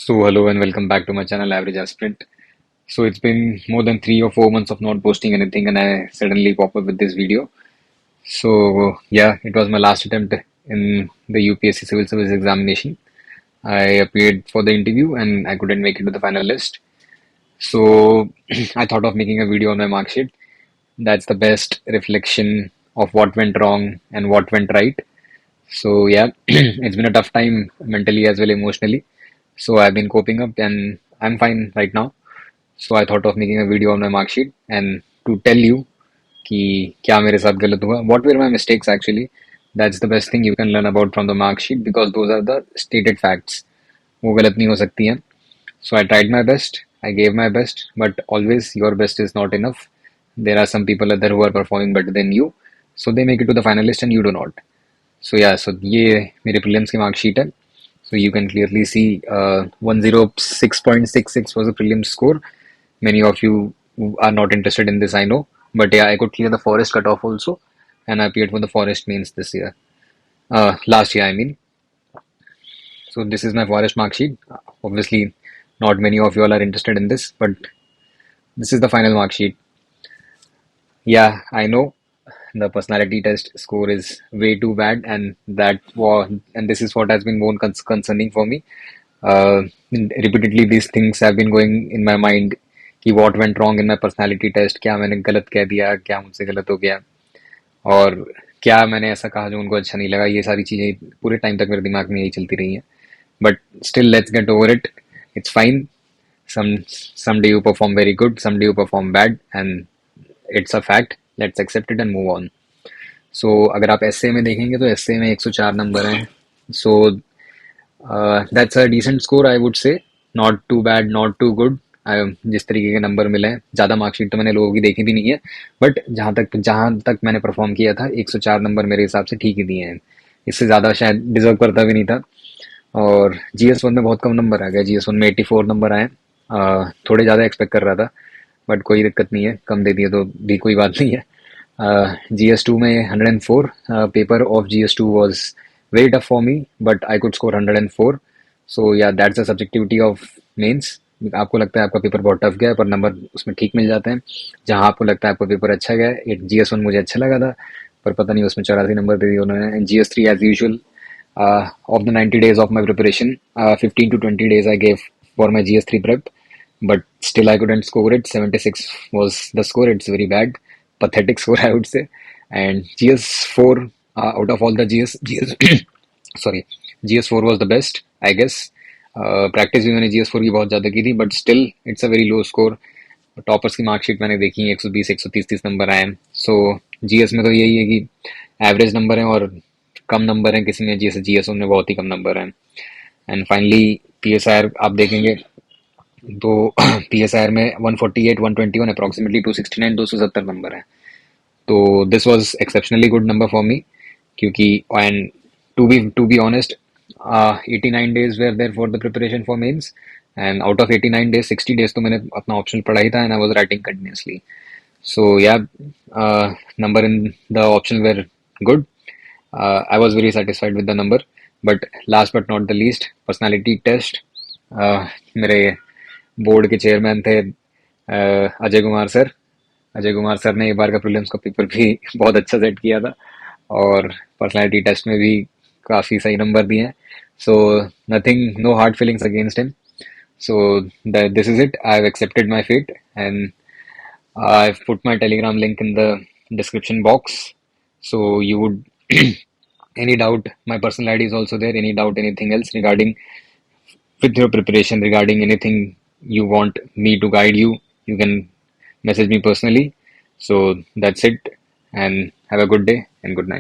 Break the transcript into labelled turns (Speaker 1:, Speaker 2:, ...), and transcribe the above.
Speaker 1: So hello and welcome back to my channel Average Aspirant. So it's been more than 3 or 4 months of not posting anything and I suddenly pop up with this video. So yeah, it was my last attempt in the UPSC Civil Service examination. I appeared for the interview and I couldn't make it to the final list. So I thought of making a video on my mark sheet. That's the best reflection of what went wrong and what went right. So yeah, it's been a tough time mentally as well emotionally. So I've been coping up and I'm fine right now. So I thought of making a video on my mark sheet and to tell you कि क्या मेरे साथ गलत हुआ. What were my mistakes actually? That's the best thing you can learn about from the mark sheet because those are the stated facts. वो गलत नहीं हो सकती हैं. So I tried my best. I gave my best, but always your best is not enough. There are some people out there who are performing better than you, so they make it to the finalist and you do not. So yeah, so ये मेरे prelims की mark sheet है. So you can clearly see 106.66 was the prelim score. Many of you are not interested in this, I know. But yeah, I could clear the forest cutoff also. And I appeared for the forest mains this year. Last year, I mean. So this is my forest mark sheet. Obviously, not many of you all are interested in this, but this is the final mark sheet. Yeah, I know the personality test score is way too bad, and this is what has been more concerning for me. Repeatedly, these things have been going in my mind. कि what went wrong in my personality test, क्या मैंने गलत कह दिया, क्या मुझसे गलत हो गया, और क्या मैंने ऐसा कहा जो उनको अच्छा नहीं लगा. ये सारी चीजें पूरे टाइम तक मेरे दिमाग में यही चलती रही हैं. But still let's get over it. It's fine. Someday you perform very good, someday you perform bad, and it's a fact. Let's accept it and move on. So अगर आप एसए में देखेंगे तो एसए में 104 नंबर हैं. So that's a decent score, I would say. Not too bad, not too good. जिस तरीके के नंबर मिले हैं, ज़्यादा मार्कशीट तो मैंने लोगों की देखी भी नहीं है, बट जहाँ तक मैंने परफॉर्म किया था 104 नंबर मेरे हिसाब से ठीक ही दिए हैं. इससे ज़्यादा शायद डिजर्व करता भी नहीं था. और GS1 में बहुत कम नंबर आ गया. GS1 में 84 नंबर आए. थोड़े ज़्यादा एक्सपेक्ट कर रहा था, बट कोई दिक्कत नहीं है, कम दे दिए तो भी कोई बात नहीं है. GS2 में 104. Paper of GS2 was very tough for me, but I could score 104. So yeah, that's the subjectivity of mains. आपको लगता है आपका पेपर बहुत टफ गया है, पर नंबर उसमें ठीक मिल जाते हैं. जहां आपको लगता है आपका पेपर अच्छा गया है, GS1 मुझे अच्छा लगा था, पर पता नहीं उसमें 84 नंबर दे दिए उन्होंने. And GS3 as usual, of the 90 days of my preparation, 15 to 20 days I gave for my GS3 prep, but still I couldn't score it. 76 was the score. It's very bad, pathetic score I would say. And GS4, out of all the GS sorry, GS4 was the best, I guess. Practice भी मैंने GS4 की बहुत ज़्यादा की थी, but still it's a very low score. Toppers की marksheet मैंने देखी है, 120 130 नंबर आए हैं. सो GS में तो यही है कि एवरेज नंबर है और कम नंबर हैं. किसी में जैसे GS1 में बहुत ही कम नंबर हैं. एंड फाइनली PSIR आप देखेंगे तो PSIR में 148 121 अप्रॉक्सीमेटली 269 270 नंबर है. तो this was exceptionally good number for me, क्योंकि and to be honest, 89 days were there for the preparation for mains, and out of 89 days 60 days तो मैंने अपना ऑप्शनल पढ़ा ही था, and I was writing continuously. So yeah, number in the optional were good. I was very satisfied with the number. But last but not the least, personality test. मेरे board के chairman थे Ajay Kumar sir. Ajay Kumar sir ने एक बार का prelims का paper भी बहुत अच्छा सेट किया था, और पर्सनालिटी टेस्ट में भी काफ़ी सही नंबर दिए हैं. So nothing, no hard feelings against him. So this is it. I've accepted my fate, and I've put my Telegram link in the description box. So you would any doubt, my personal ID is also there. Any doubt, anything else regarding with your preparation, regarding anything you want me to guide you, you can message me personally. So that's it, and have a good day and good night.